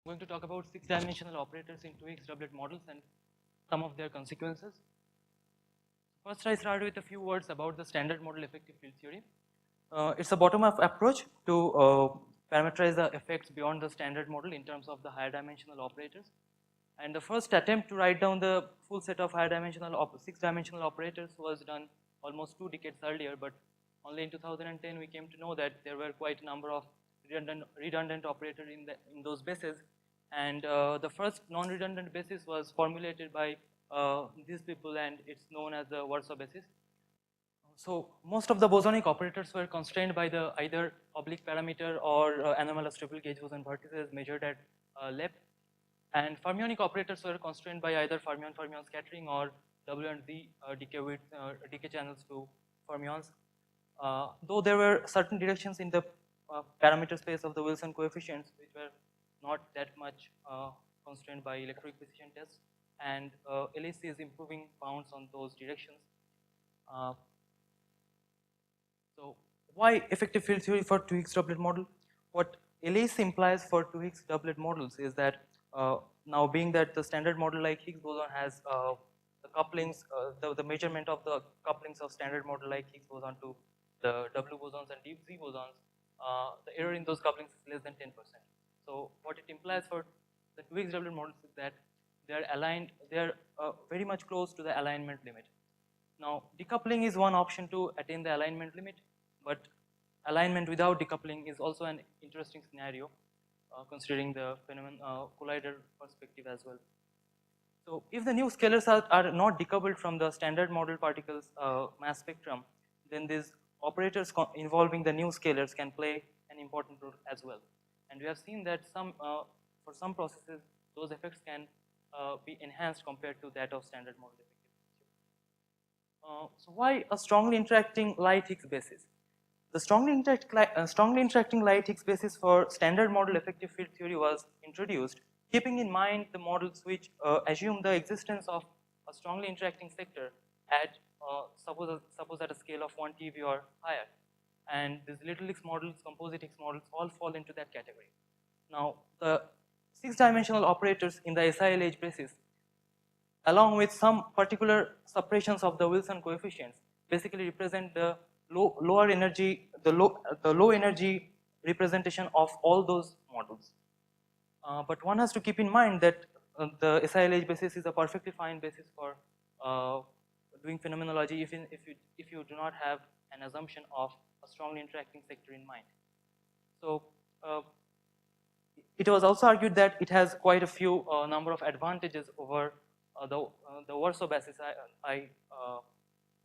I'm going to talk about 6-dimensional operators in 2x doublet models and some of their consequences. First, I start with a few words about the standard model effective field theory. It's a bottom-up approach to parameterize the effects beyond the standard model in terms of the higher dimensional operators. And the first attempt to write down the full set of higher dimensional 6-dimensional operators was done almost 2 decades earlier, but only in 2010 we came to know that there were quite a number of redundant operators in those bases. And the first non-redundant basis was formulated by these people, and it's known as the Warsaw basis. So most of the bosonic operators were constrained by the either oblique parameter or anomalous triple gauge boson vortices measured at LEP. And fermionic operators were constrained by either fermion-fermion scattering or W and Z decay channels to fermions. Though there were certain directions in the parameter space of the Wilson coefficients which were not that much constrained by electroweak precision tests, and Ellis is improving bounds on those directions. So why effective field theory for 2x doublet model? What Ellis implies for 2x doublet models is that now being that the standard model like Higgs boson has the couplings, the measurement of the couplings of standard model like Higgs boson to the W bosons and deep Z bosons, the error in those couplings is less than 10%. So what it implies for the 2x doublet models is that they are aligned, they are very much close to the alignment limit. Now, decoupling is one option to attain the alignment limit, but alignment without decoupling is also an interesting scenario, considering the collider perspective as well. So, if the new scalars are not decoupled from the standard model particles mass spectrum, then these operators involving the new scalars can play an important role as well. And we have seen that for some processes, those effects can be enhanced compared to that of standard model effective. So why a strongly interacting light Higgs basis? The strongly interacting light Higgs basis for standard model effective field theory was introduced, keeping in mind the models which assume the existence of a strongly interacting sector at suppose at a scale of 1 TeV or higher. And these little Higgs models, composite Higgs models, all fall into that category. Now, the 6-dimensional operators in the SILH basis, along with some particular suppressions of the Wilson coefficients, basically represent the low energy representation of all those models. But one has to keep in mind that the SILH basis is a perfectly fine basis for doing phenomenology if you do not have an assumption of a strongly interacting sector in mind. So it was also argued that it has quite a few number of advantages over the Warsaw basis I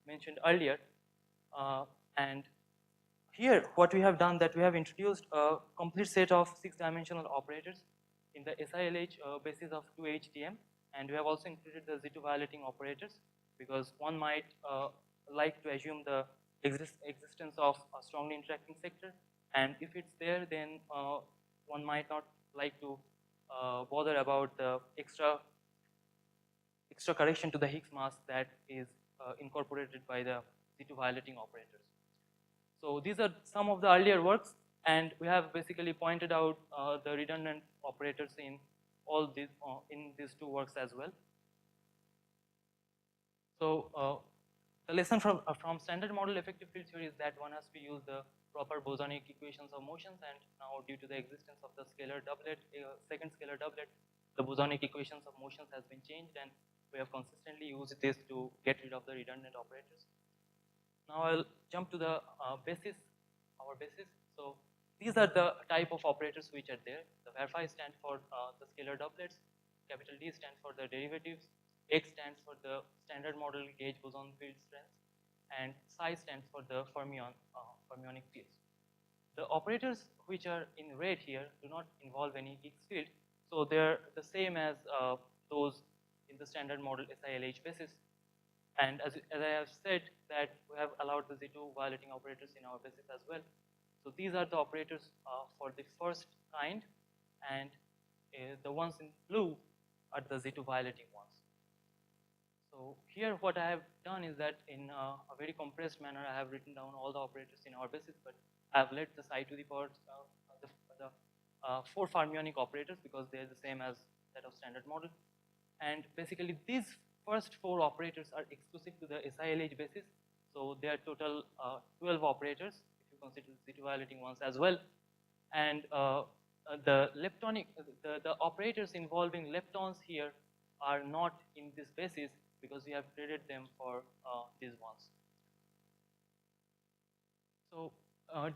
mentioned earlier. And here what we have done that we have introduced a complete set of 6-dimensional operators in the SILH basis of 2HDM, and we have also included the Z2 violating operators because one might like to assume the existence of a strongly interacting sector, and if it's there, then one might not like to bother about the extra correction to the Higgs mass that is incorporated by the Z2 violating operators. So these are some of the earlier works, and we have basically pointed out the redundant operators in all these in these two works as well. So the lesson from standard model effective field theory is that one has to use the proper bosonic equations of motions, and now due to the existence of the scalar doublet, second scalar doublet, the bosonic equations of motions has been changed, and we have consistently used this to get rid of the redundant operators. Now I'll jump to the basis, our basis. So these are the type of operators which are there. The var phi stands for the scalar doublets, capital D stands for the derivatives, X stands for the standard model gauge boson field strengths, and psi stands for the fermionic fields. The operators which are in red here do not involve any Higgs field, so they're the same as those in the standard model SILH basis. And as I have said that we have allowed the Z2 violating operators in our basis as well. So these are the operators for the first kind, and the ones in blue are the Z2 violating ones. So here what I have done is that in a very compressed manner I have written down all the operators in our basis, but I have let the psi to the power, the 4 fermionic operators because they are the same as that of standard model. And basically these first 4 operators are exclusive to the SILH basis. So there are total 12 operators if you consider the city violating ones as well. And the leptonic, the operators involving leptons here are not in this basis because we have traded them for these ones. So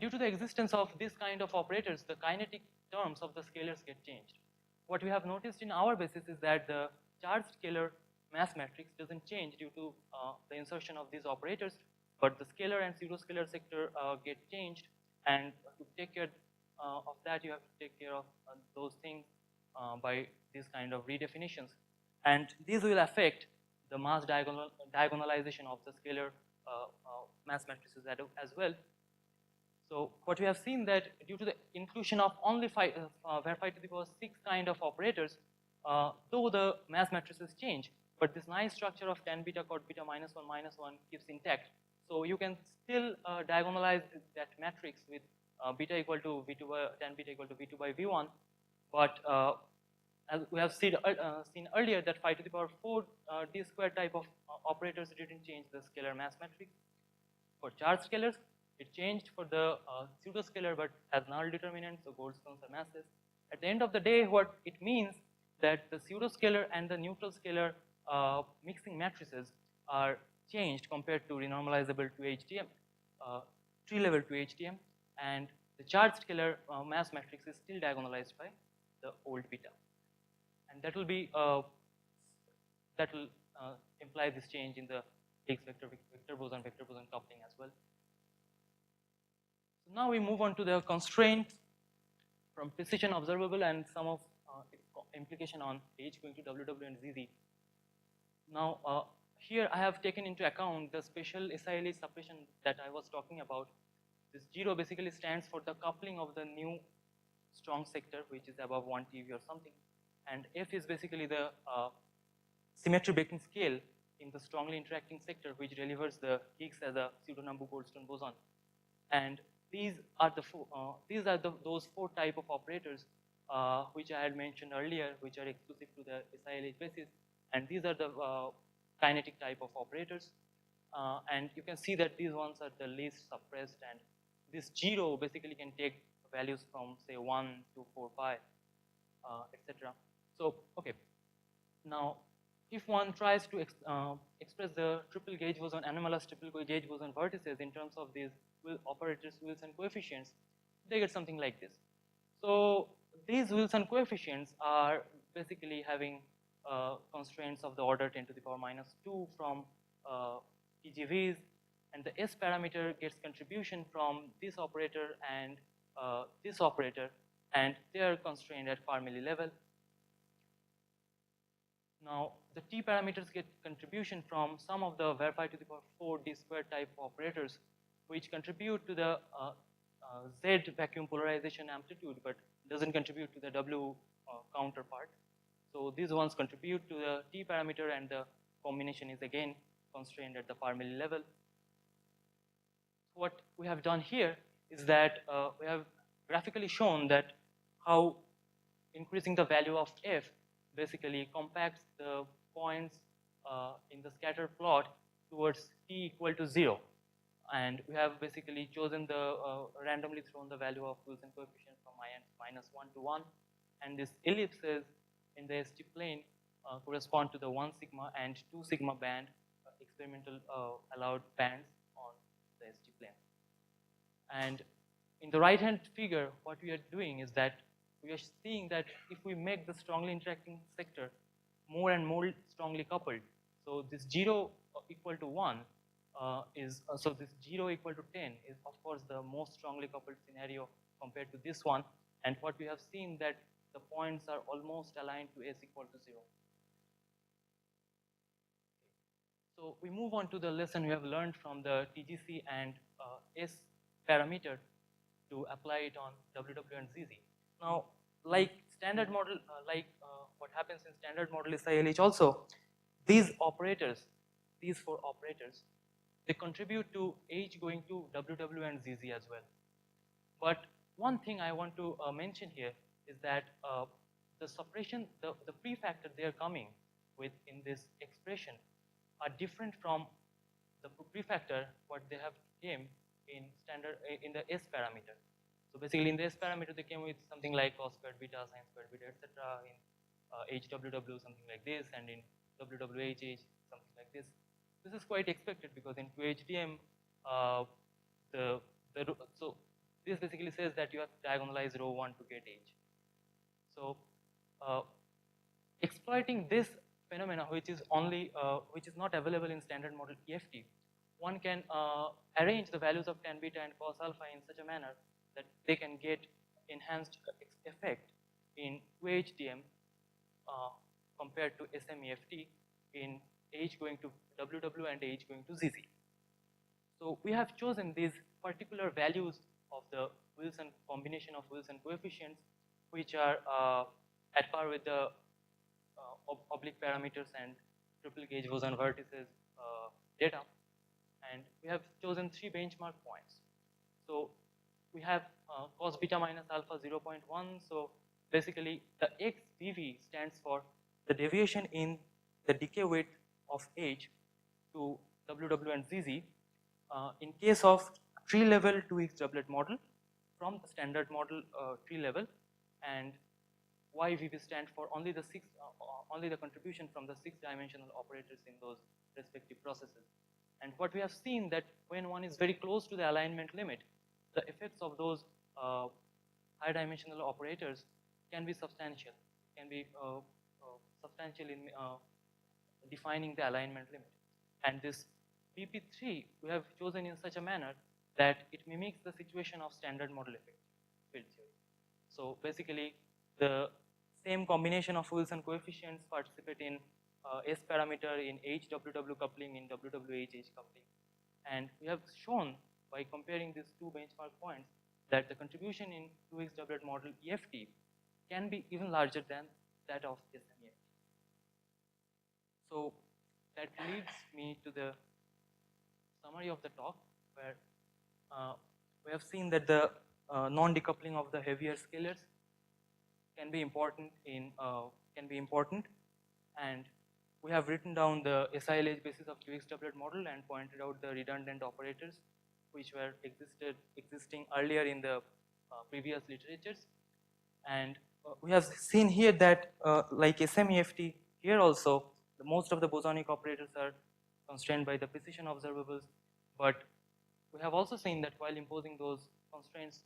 due to the existence of this kind of operators, the kinetic terms of the scalars get changed. What we have noticed in our basis is that the charged scalar mass matrix doesn't change due to the insertion of these operators, but the scalar and pseudoscalar sector get changed, and to take care of that, you have to take care of those things by these kind of redefinitions. And these will affect the mass diagonalization of the scalar mass matrices as well. So what we have seen that due to the inclusion of only 5, where 5 to the power 6 kind of operators, though the mass matrices change, but this nice structure of tan beta cot beta minus 1 keeps intact. So you can still diagonalize that matrix with beta equal to V2 by, tan beta equal to V2 by V1, but as we have seen earlier that 5 to the power 4 d square type of operators didn't change the scalar mass matrix. For charged scalars, it changed for the pseudoscalar but has null determinant, so Goldstones are masses. At the end of the day, what it means that the pseudoscalar and the neutral scalar mixing matrices are changed compared to renormalizable to HTM, tree level to HTM, and the charged scalar mass matrix is still diagonalized by the old beta. And that will be imply this change in the Higgs vector boson coupling as well. So now we move on to the constraints from precision observable and some of its implication on H going to WW and ZZ. Now here I have taken into account the special SILH suppression that I was talking about. This 0 basically stands for the coupling of the new strong sector, which is above 1 TeV or something, and F is basically the symmetry breaking scale in the strongly interacting sector, which delivers the Higgs as a pseudo-Nambu-Goldstone boson. And these are those 4 type of operators which I had mentioned earlier, which are exclusive to the SILH basis, and these are the kinetic type of operators. And you can see that these ones are the least suppressed, and this 0 basically can take values from say 1 to 4 pi, etc. So okay, now if one tries to express the triple gauge boson, anomalous triple gauge boson vertices in terms of these operators, Wilson coefficients, they get something like this. So these Wilson coefficients are basically having constraints of the order 10 to the power minus 2 from TGVs, and the S parameter gets contribution from this operator and this operator, and they are constrained at Fermi level. Now the T parameters get contribution from some of the var 5 to the power 4 d square type operators, which contribute to the Z vacuum polarization amplitude, but doesn't contribute to the W counterpart. So these ones contribute to the T parameter, and the combination is again constrained at the Fermi level. What we have done here is that we have graphically shown that how increasing the value of F basically compacts the points in the scatter plot towards T equal to 0. And we have basically chosen the randomly thrown the value of Wilson coefficient from minus 1 to 1, and these ellipses in the ST plane correspond to the 1 sigma and 2 sigma band experimental allowed bands on the ST plane. And in the right hand figure, what we are doing is that we are seeing that if we make the strongly interacting sector more and more strongly coupled, so this 0 equal to 1 so this 0 equal to 10 is of course the most strongly coupled scenario compared to this one, and what we have seen that the points are almost aligned to S equal to 0. So we move on to the lesson we have learned from the TGC and S parameter to apply it on WW and ZZ. Now, like standard model, what happens in standard model SILH also, these operators, these 4 operators, they contribute to H going to WW and ZZ as well. But one thing I want to mention here is that the suppression, the prefactor they are coming with in this expression are different from the prefactor what they have came in standard in the S parameter. So basically in the S parameter they came with something like cos squared beta, sin squared beta, etc. In HWW something like this, and in WWHH something like this. This is quite expected because in 2HDM the so this basically says that you have to diagonalize row 1 to get H. So exploiting this phenomena, which is only which is not available in standard model EFT, one can arrange the values of tan beta and cos alpha in such a manner that they can get enhanced effect in 2HDM compared to SMEFT in H going to WW and H going to ZZ. So we have chosen these particular values of the Wilson combination of Wilson coefficients, which are at par with the oblique parameters and triple gauge Voisin vertices data, and we have chosen 3 benchmark points. So we have cos beta minus alpha 0.1. So basically the XVV stands for the deviation in the decay width of H to WW and ZZ in case of tree level 2x doublet model from the standard model tree level, and YVV stand for only the only the contribution from the 6-dimensional operators in those respective processes. And what we have seen that when one is very close to the alignment limit, the effects of those high dimensional operators can be substantial, can be substantial in defining the alignment limit. And this BP3 we have chosen in such a manner that it mimics the situation of standard model effect field theory. So basically the same combination of Wilson coefficients participate in S parameter, in HWW coupling, in WWHH coupling. And we have shown by comparing these 2 benchmark points that the contribution in 2x doublet model EFT can be even larger than that of SMEFT. So that leads me to the summary of the talk, where we have seen that the non-decoupling of the heavier scalars can be important and we have written down the SILH basis of QX doublet model and pointed out the redundant operators which were existing earlier in the previous literatures. And we have seen here that like SMEFT, here also most of the bosonic operators are constrained by the precision observables, but we have also seen that while imposing those constraints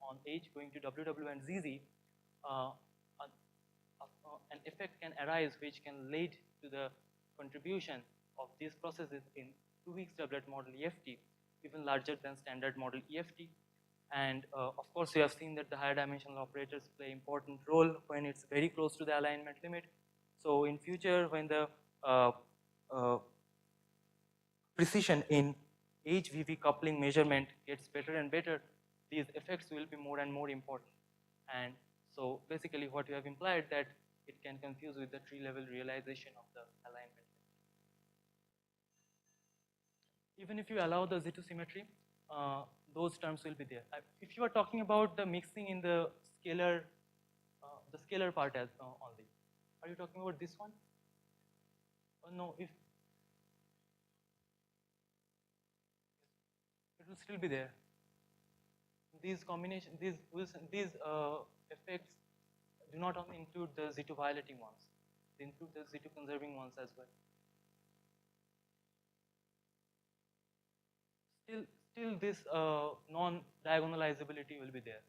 on H going to WW and ZZ, an effect can arise which can lead to the contribution of these processes in 2x doublet model EFT even larger than standard model EFT. And of course we have seen that the higher dimensional operators play important role when it's very close to the alignment limit. So in future when the precision in HVV coupling measurement gets better and better, these effects will be more and more important. And so basically what we have implied that it can confuse with the tree level realization of the alignment. Even if you allow the Z2 symmetry, those terms will be there. If you are talking about the mixing in the scalar part as only, are you talking about this one? No, if it will still be there. These combination, these effects do not only include the Z2 violating ones; they include the Z2 conserving ones as well. Still this non-diagonalizability will be there.